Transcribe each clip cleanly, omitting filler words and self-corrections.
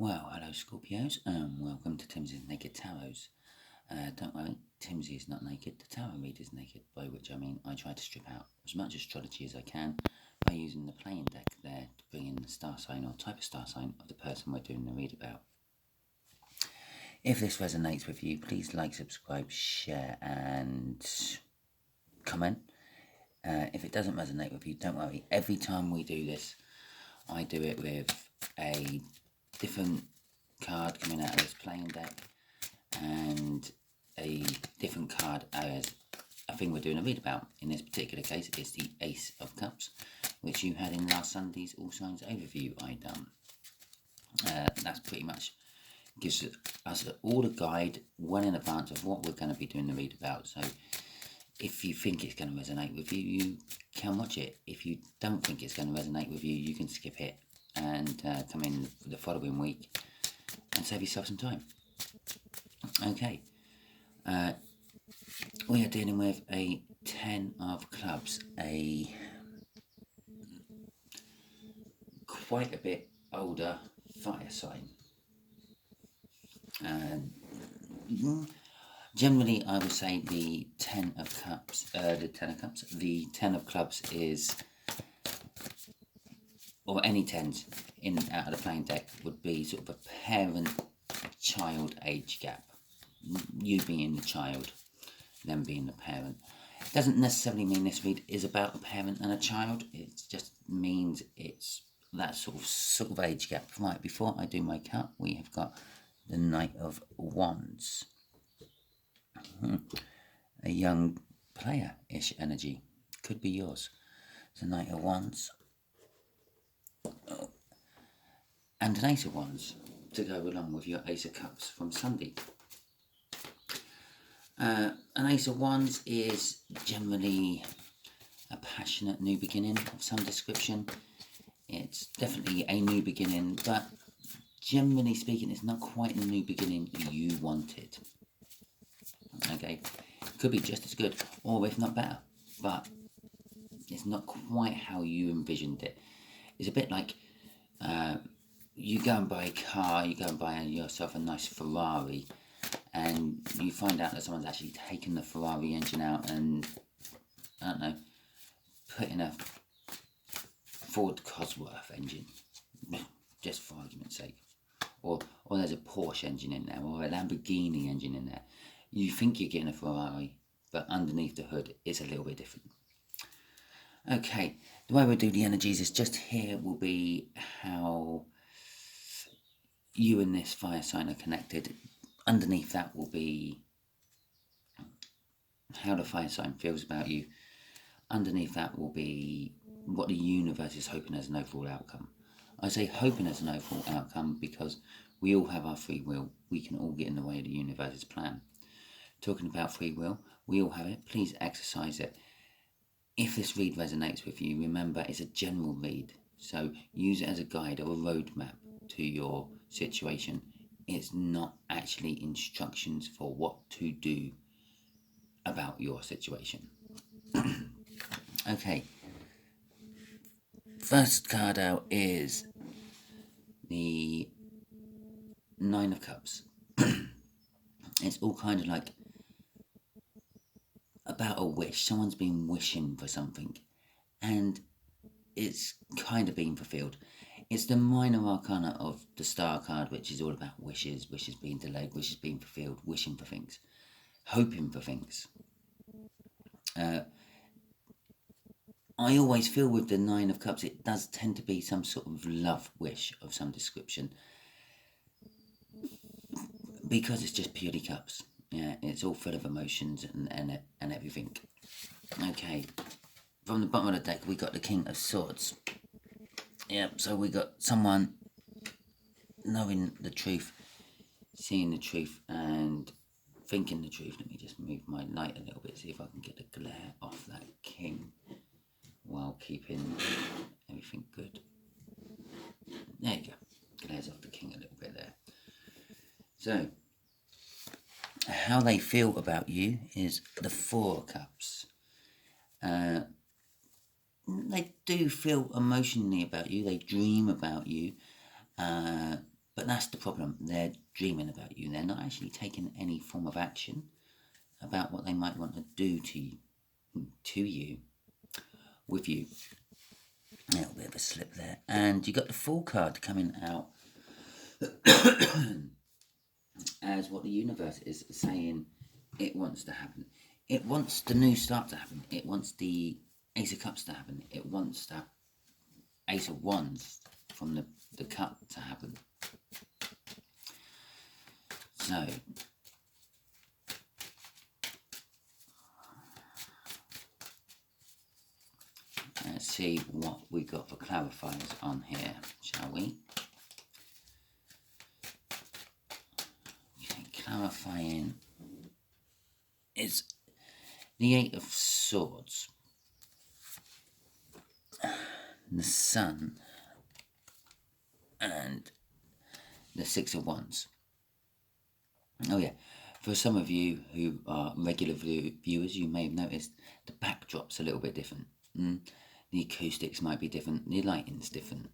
Well, hello Scorpios, and welcome to Timsy Naked Tarots. Don't worry, Timsy is not naked, the tarot reader is naked, by which I mean I try to strip out as much astrology as I can by using the playing deck there to bring in the star sign or type of star sign of the person we're doing the read about. If this resonates with you, please like, subscribe, share and comment. If it doesn't resonate with you, don't worry, every time we do this, I do it with a different card coming out of this playing deck and a different card as a thing we're doing a read about. In this particular case, it's the Ace of Cups, which you had in last Sunday's All Signs overview I done. That's pretty much gives us all a guide well in advance of what we're going to be doing the read about. So if you think it's going to resonate with you, you can watch it. If you don't think it's going to resonate with you, you can skip it and come in the following week and save yourself some time. Okay, we are dealing with a 10 of clubs, a quite a bit older fire sign. Generally, I would say the 10 of cups, the 10 of clubs is, or any 10s out of the playing deck would be sort of a parent-child age gap. You being the child, them being the parent. It doesn't necessarily mean this read is about a parent and a child. It just means it's that sort of age gap. Right, before I do my cut, we have got the Knight of Wands. A young player-ish energy. Could be yours. The Knight of Wands. And an Ace of Wands to go along with your Ace of Cups from Sunday. An Ace of Wands is generally a passionate new beginning of some description. It's definitely a new beginning, but generally speaking, it's not quite the new beginning you wanted. Okay, could be just as good, or if not better, but it's not quite how you envisioned it. It's a bit like you go and buy a car, you go and buy yourself a nice Ferrari, and you find out that someone's actually taken the Ferrari engine out and, I don't know, put in a Ford Cosworth engine, just for argument's sake. Or there's a Porsche engine in there, or a Lamborghini engine in there. You think you're getting a Ferrari, but underneath the hood it's a little bit different. Okay, the way we'll do the energies is just here will be how you and this fire sign are connected. Underneath that will be how the fire sign feels about you. Underneath that will be what the universe is hoping as an overall outcome. I say hoping as an overall outcome because we all have our free will. We can all get in the way of the universe's plan. Talking about free will, we all have it. Please exercise it. If this read resonates with you, remember it's a general read. So use it as a guide or a roadmap to your situation. It's not actually instructions for what to do about your situation. Okay. First card out is the Nine of Cups. It's all kind of like about a wish. Someone's been wishing for something and it's kind of been fulfilled. It's the minor arcana of the Star card, which is all about wishes being delayed, wishes being fulfilled, wishing for things, hoping for things. I always feel with the Nine of Cups, it does tend to be some sort of love wish of some description, because it's just purely cups. Yeah, it's all full of emotions and everything. Okay, from the bottom of the deck we got the King of Swords. Yeah, so we got someone knowing the truth, seeing the truth and thinking the truth. Let me just move my light a little bit, see if I can get the glare off that king while keeping everything good. There you go, glares off the king a little bit there. So how they feel about you is the Four of Cups. They do feel emotionally about you, they dream about you, But that's the problem. They're dreaming about you. They're not actually taking any form of action about what they might want to do to you, with you. A little bit of a slip there. And you got the Fool card coming out as what the universe is saying it wants to happen. It wants the new start to happen. It wants the Ace of Cups to happen. It wants the Ace of Wands from the cup to happen. So, let's see what we got for clarifiers on here, shall we? Okay, clarifying is the Eight of Swords, the Sun, and the Six of Wands. Oh yeah, for some of you who are regular viewers, you may have noticed the backdrop's a little bit different. The acoustics might be different, the lighting's different.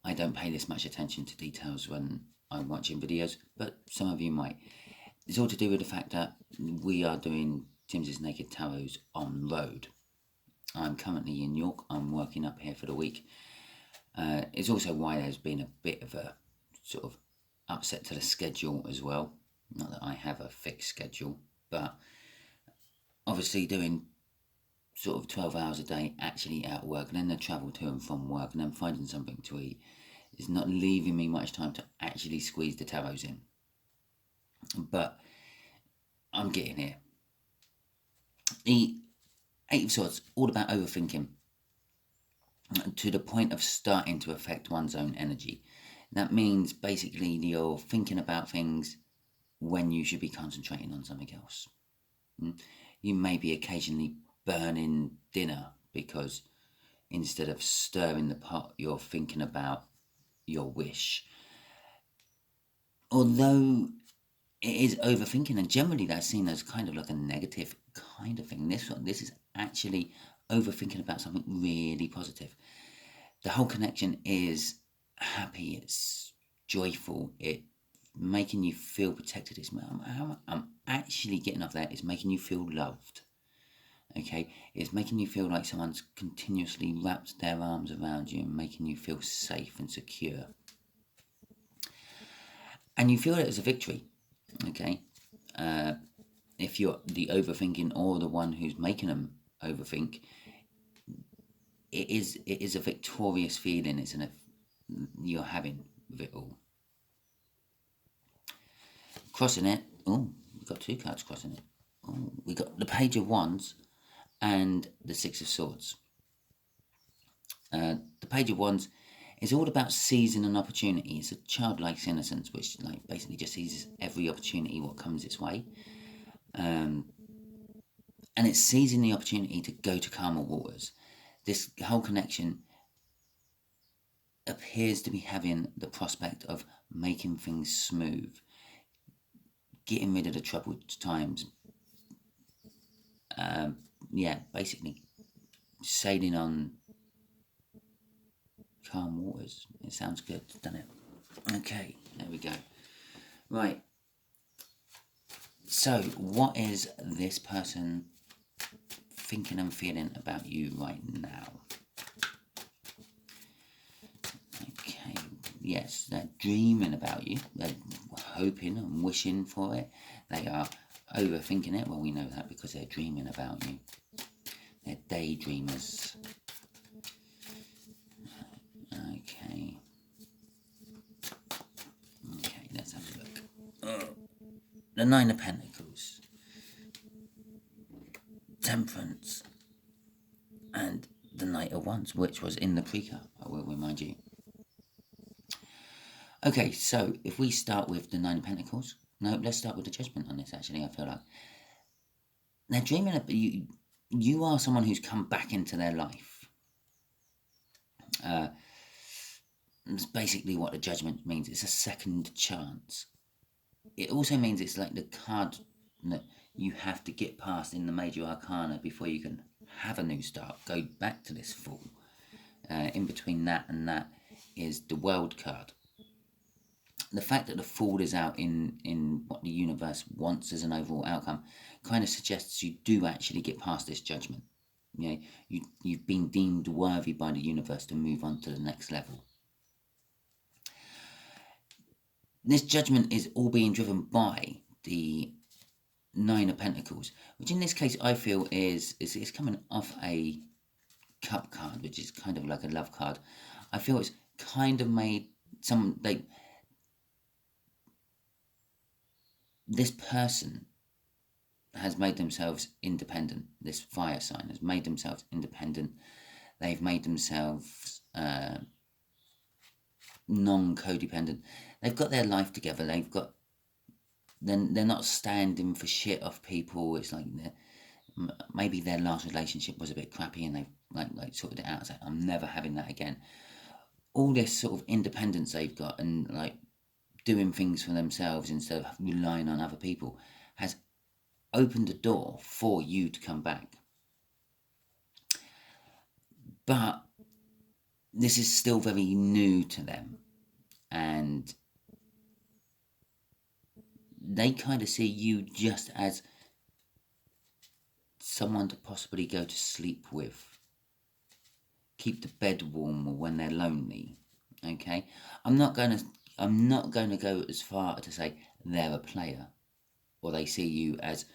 I don't pay this much attention to details when I'm watching videos, but some of you might. It's all to do with the fact that we are doing Timsy Naked Tarots on road. I'm currently in York. I'm working up here for the week. It's also why there's been a bit of a sort of upset to the schedule as well. Not that I have a fixed schedule, but obviously doing sort of 12 hours a day actually at work, and then the travel to and from work, and then finding something to eat is not leaving me much time to actually squeeze the tarots in. But I'm getting here. The Eight of Swords, all about overthinking to the point of starting to affect one's own energy. That means basically you're thinking about things when you should be concentrating on something else. You may be occasionally burning dinner because instead of stirring the pot, you're thinking about your wish. Although it is overthinking, and generally that's seen as kind of like a negative kind of thing. This is actually overthinking about something really positive. The whole connection is happy, it's joyful, it's making you feel protected. I'm actually getting up there. It's making you feel loved. Okay, it's making you feel like someone's continuously wrapped their arms around you and making you feel safe and secure. And you feel it as a victory. Okay, if you're the overthinking or the one who's making them overthink, it is a victorious feeling. You're having with it all. Crossing it. Oh, we've got two cards crossing it. Oh, we got the Page of Wands and the Six of Swords. The Page of Wands is all about seizing an opportunity. It's a childlike innocence, which basically just seizes every opportunity what comes its way. And it's seizing the opportunity to go to calmer waters. This whole connection appears to be having the prospect of making things smooth, getting rid of the troubled times. Basically sailing on calm waters. It sounds good, doesn't it? Okay, there we go. Right. So, what is this person thinking and feeling about you right now? Okay, yes, they're dreaming about you. They're hoping and wishing for it. They are overthinking it. Well, we know that because they're dreaming about you. They're daydreamers. Okay, let's have a look. The Nine of Pentacles, Temperance, and the Knight of Wands, which was in the pre-card, I will remind you. Okay, so if we start with the Nine of Pentacles, no, let's start with the Judgment on this, actually. I feel like they're dreaming of you. You are someone who's come back into their life. That's basically what the Judgment means. It's a second chance. It also means it's like the card that you have to get past in the Major Arcana before you can have a new start, go back to this Fool. In between that and that is the World card. the fact that the Fool is out in what the universe wants as an overall outcome kind of suggests you do actually get past this judgment. You know, you've been deemed worthy by the universe to move on to the next level. This judgment is all being driven by the Nine of Pentacles, which in this case I feel is coming off a Cup card, which is kind of like a love card. I feel it's kind of made this person has made themselves independent. This fire sign has made themselves independent. They've made themselves non-codependent. They've got their life together. They're not standing for shit off people. It's like maybe their last relationship was a bit crappy and they've like sorted it out. It's like, I'm never having that again. All this sort of independence they've got and like doing things for themselves instead of relying on other people has opened the door for you to come back. But this is still very new to them, and they kind of see you just as someone to possibly go to sleep with, keep the bed warm when they're lonely. Okay, I'm not going to go as far to say they're a player, or they see you as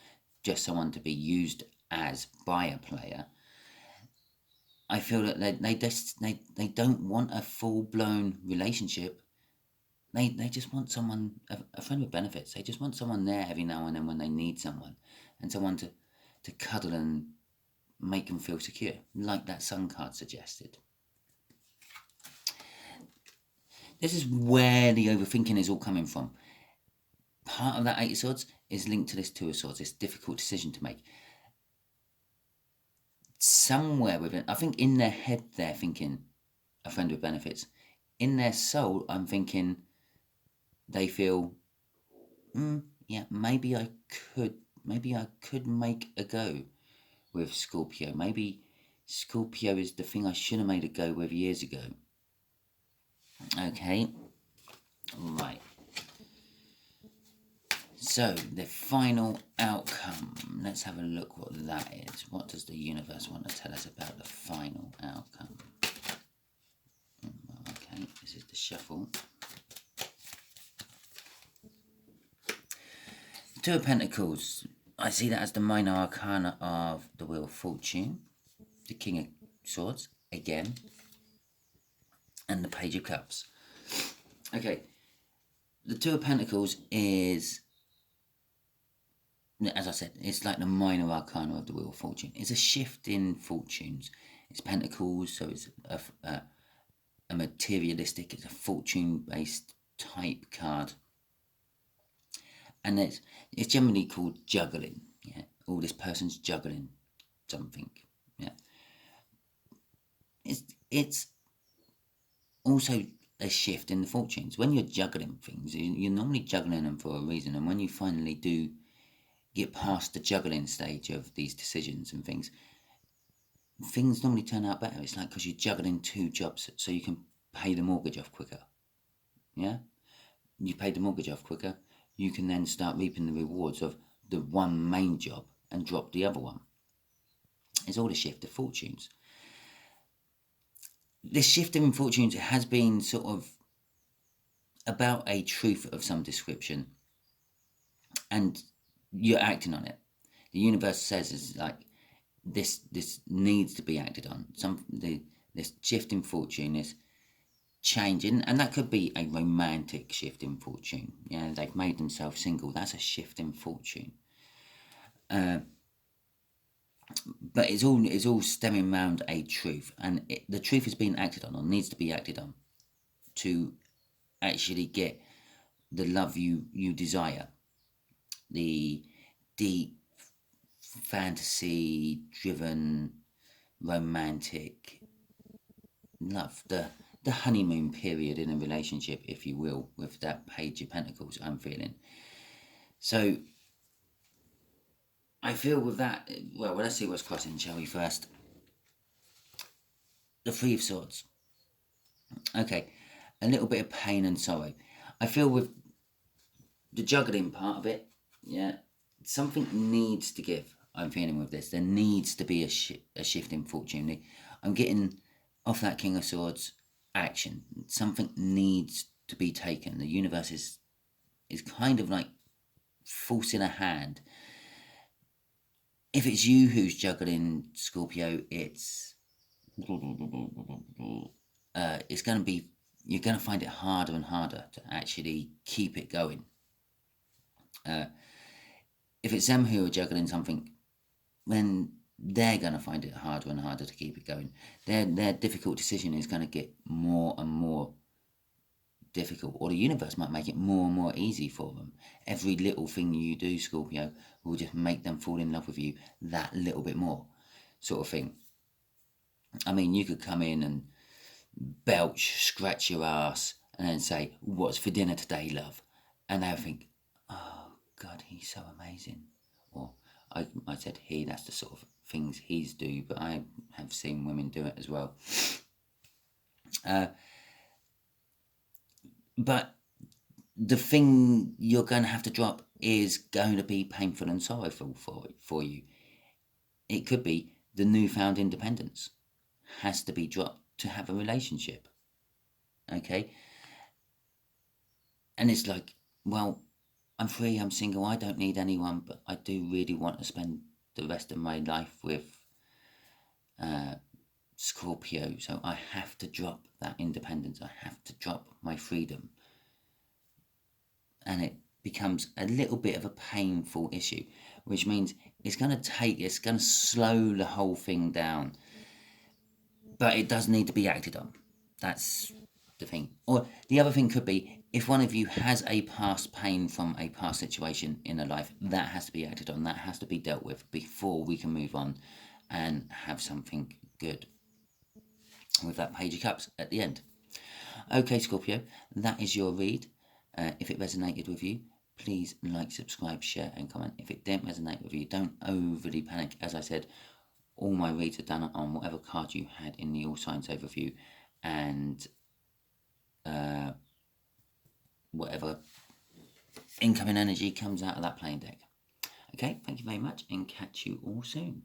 just someone to be used as by a player. I feel that they don't want a full-blown relationship. They just want someone, a friend with benefits. They just want someone there every now and then when they need someone, and someone to cuddle and make them feel secure, like that Sun card suggested. This is where the overthinking is all coming from. Part of that Eight of Swords is linked to this Two of Swords, this difficult decision to make. Somewhere within, I think in their head they're thinking a friend with benefits. In their soul, I'm thinking they feel, yeah, maybe I could make a go with Scorpio. Maybe Scorpio is the thing I should have made a go with years ago. Okay, right. So, the final outcome. Let's have a look what that is. What does the universe want to tell us about the final outcome? Okay, this is the shuffle. Two of Pentacles. I see that as the minor arcana of the Wheel of Fortune. The King of Swords, again. And the Page of Cups. Okay, the Two of Pentacles is, as I said, it's like the minor arcana of the Wheel of Fortune. It's a shift in fortunes. It's Pentacles, so it's a materialistic, it's a fortune-based type card. And it's generally called juggling. Yeah, oh, this person's juggling something. Yeah, it's also a shift in the fortunes. When you're juggling things, you're normally juggling them for a reason, and when you finally do get past the juggling stage of these decisions and things normally turn out better. It's like because you're juggling two jobs, so you can pay the mortgage off quicker. Yeah, you pay the mortgage off quicker, you can then start reaping the rewards of the one main job and drop the other one. It's all a shift of fortunes. This shift in fortunes has been sort of about a truth of some description, and you're acting on it. The universe says it's like this needs to be acted on. This shift in fortune is changing, and that could be a romantic shift in fortune. Yeah, they've made themselves single. That's a shift in fortune. But it's all stemming around a truth, and the truth is being acted on, or needs to be acted on, to actually get the love you desire, the deep, fantasy-driven, romantic love, the honeymoon period in a relationship, if you will, with that Page of Pentacles I'm feeling. So I feel with that, well, let's see what's crossing, shall we, first? The Three of Swords. Okay, a little bit of pain and sorrow. I feel with the juggling part of it, yeah, something needs to give. I'm feeling with this. There needs to be a shift in fortune. I'm getting off that King of Swords action. Something needs to be taken. The universe is kind of like forcing a hand. If it's you who's juggling, Scorpio, it's going to be, you're going to find it harder and harder to actually keep it going. If it's them who are juggling something, then they're going to find it harder and harder to keep it going. Their difficult decision is going to get more and more difficult, or the universe might make it more and more easy for them. Every little thing you do, Scorpio, will just make them fall in love with you that little bit more, sort of thing. I mean, you could come in and belch, scratch your ass, and then say, "What's for dinner today, love?" And they'll think, "Oh God, he's so amazing." Or I said he, that's the sort of things he's do, but I have seen women do it as well. But the thing you're going to have to drop is going to be painful and sorrowful for you. It could be the newfound independence has to be dropped to have a relationship. Okay? And it's like, well, I'm free, I'm single, I don't need anyone, but I do really want to spend the rest of my life with Scorpio, so I have to drop that independence, I have to drop my freedom. And it becomes a little bit of a painful issue, which means it's going to slow the whole thing down. But it does need to be acted on. That's the thing. Or the other thing could be, if one of you has a past pain from a past situation in their life, that has to be acted on, that has to be dealt with before we can move on and have something good with that Page of Cups at the end. Okay, Scorpio, that is your read. If it resonated with you, please like, subscribe, share and comment. If it didn't resonate with you, don't overly panic. As I said, all my reads are done on whatever card you had in the All Signs overview, and whatever incoming energy comes out of that playing deck. Okay, thank you very much, and catch you all soon.